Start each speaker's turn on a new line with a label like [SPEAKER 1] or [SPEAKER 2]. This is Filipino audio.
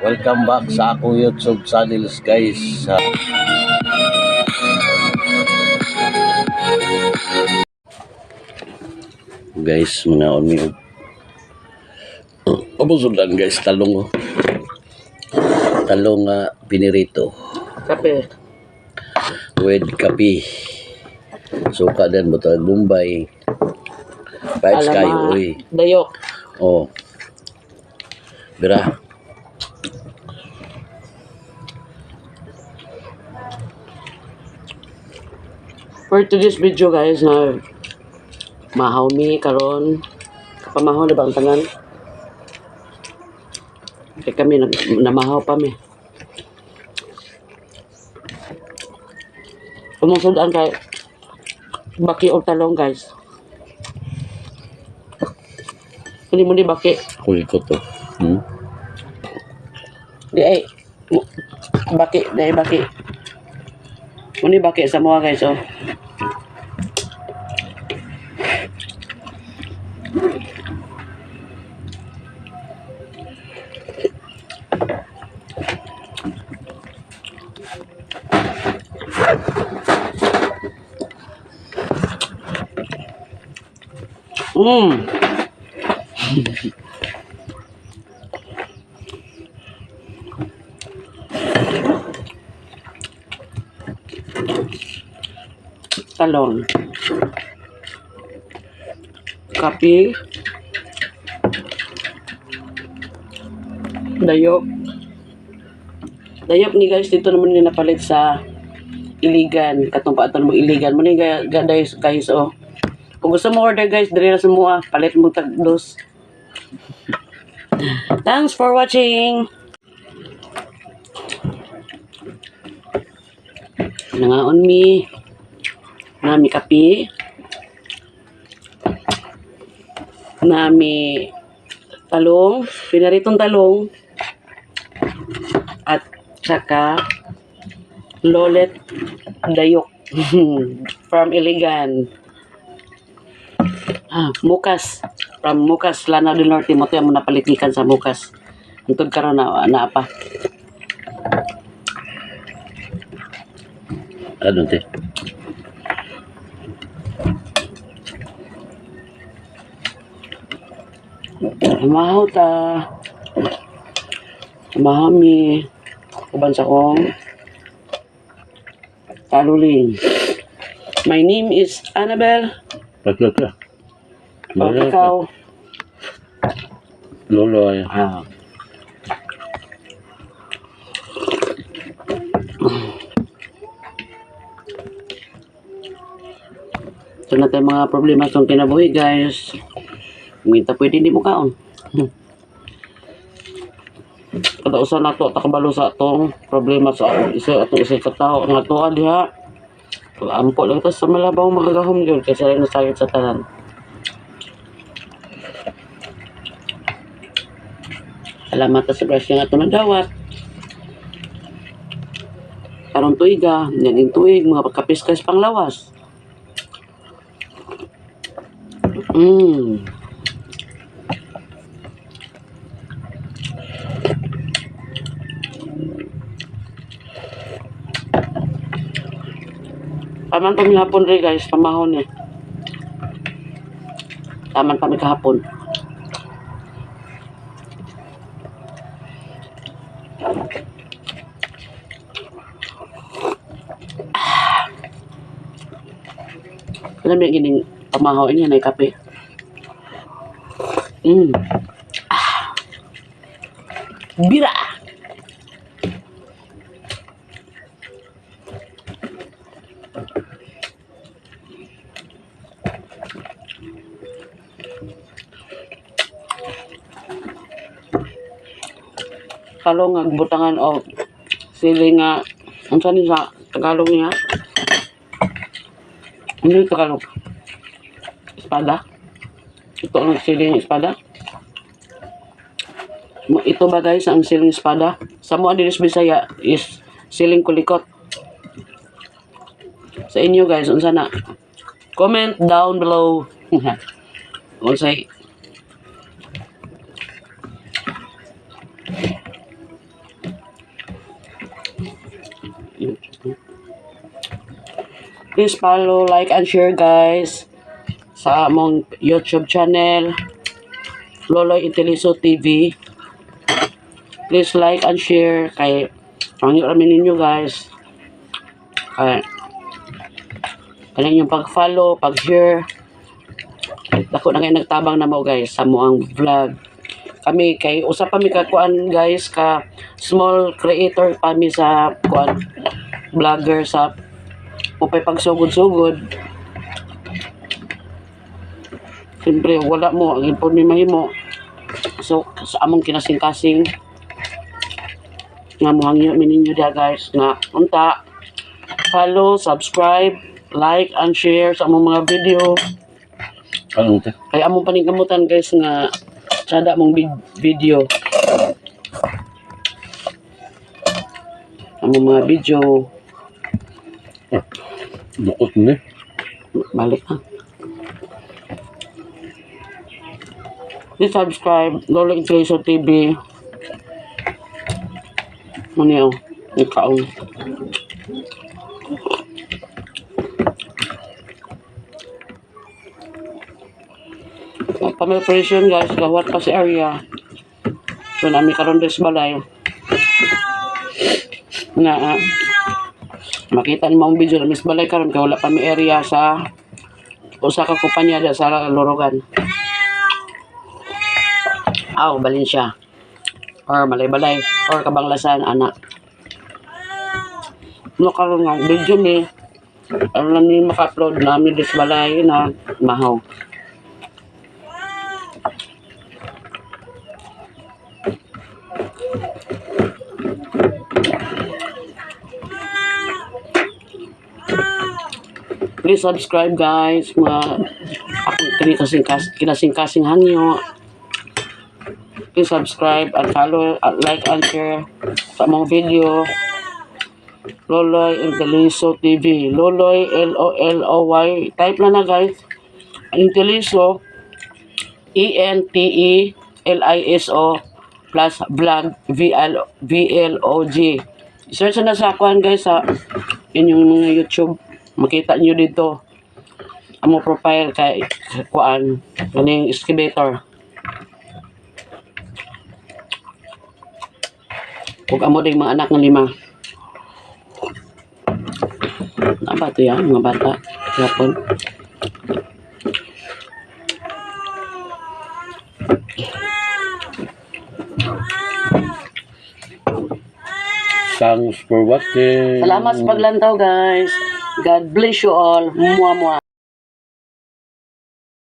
[SPEAKER 1] Welcome back sa akong YouTube channels guys. Guys, manaon mi Abusudan guys, talong pinirito
[SPEAKER 2] Kape.
[SPEAKER 1] with kape. Suka din butang Bombay. Vibes kayo, uy.
[SPEAKER 2] Dayok.
[SPEAKER 1] Oh. Bira.
[SPEAKER 2] For today's video guys, na mahaw mi karon. Pamahaw na bang tanan? Kaya kami namahaw pa mi. Pumusudan kay baki o talong guys. Hindi mo di baki.
[SPEAKER 1] Huli ko to.
[SPEAKER 2] Di ay baki, di ay baki. Muni baki sa mga guys oh. Talong. Kape. Dayok. Dayok ni guys, dito naman ni napalit sa Iligan. Katong paatan mo Iligan. Muna guys oh. Kung gusto mo order guys, dali na sa mua. Palit mo tagdos. Thanks for watching. Nangaon mi. Nami kape. Nami talong. Pinaritong talong. At saka lolet dayok. From Iligan. Mukas. From Mukas, Lanao del Norte. Mo tayo mo napalitikan sa Mukas. Antod karon na pa.
[SPEAKER 1] Ano te?
[SPEAKER 2] Mahaw ta. Mahami. Kuban sa kong taluling. My name is Annabelle.
[SPEAKER 1] Pagkaka.
[SPEAKER 2] Ikaw.
[SPEAKER 1] Lolo ay.
[SPEAKER 2] Ito na tayo mga problema sa kinabuhi guys. Minta pwede hindi mo kaon. Kada usa na to takabalo sa atong problema sa isa katao nga to diha. Ampo lang ta sa malabaw magagahom gyud kasi ay nasayod sa tanan. Salamat sa grasya nga ito na dawat. Karong tuiga, naging tuig, mga pagkapiskas panglawas. Taman kami hapon rin guys, pamahon eh. Taman kami kahapon. Alam mo yung gining pamahaw niya na kape. Bira! Kalong nga butangan o sili nga unsa ni sa Tagalog niya? Ano yung Tagalog? Espada? Ito ang siling espada? Ito ba guys ang siling espada? Sa mga dinis Bisaya is siling kulikot. Sa inyo guys, unsa na? Comment down below. Unsay Please follow, like, and share guys sa among YouTube channel, Loloy Inteliso TV. Please like and share kay pangyo kami ninyo guys. Kay kanin yung pag-follow, pag-share. Dako na kayo nagtabang na mo guys sa moang vlog. Kami kay usa pa mi ka kuan guys ka small creator pa mi sa kuan vlogger sa upay pagsugod-sugod. Siyempre wala mo ang impon mi mahimo. So sa among kinasing-kasing nga mohangyo mi ninyo dia guys nga unta follow, subscribe, like and share sa among mga video.
[SPEAKER 1] Ano te?
[SPEAKER 2] Kaya among paningkamutan guys nga sada mong video. Among mga video.
[SPEAKER 1] Bukot ni.
[SPEAKER 2] Balik ha. Please subscribe, Lolo Inteliso TV. Ano yun? Ikaw. Preparation guys, gawat pa sa area. So nami karon des balay. Na makita ni mong video na mis balay karon kay wala pa mi area sa usa ka kumpanya da sa Lorogan. Aw, Valencia. Or Malay-Balay or Kabanglasan anak. No karon nga video ni ano ni maka-upload na mi des balay na mahaw. Please subscribe guys, mga akong kinasing-kasing hangyo. Please subscribe and follow, at like and share sa mga video. Loloy Inteliso TV. Loloy L-O-L-O-Y. Type na guys. Inteliso E-N-T-E-L-I-S-O plus vlog V-L-O-G. Search na sa akuan guys sa inyong mga YouTube. Makita nyo dito ang profile kay kuan kaning excavator. Huwag amo ding mga anak ng 5. Ano ba ito yan? Mga bata. Japon.
[SPEAKER 1] Thanks for watching.
[SPEAKER 2] Salamat sa paglantaw guys. God bless you all. Mua mua.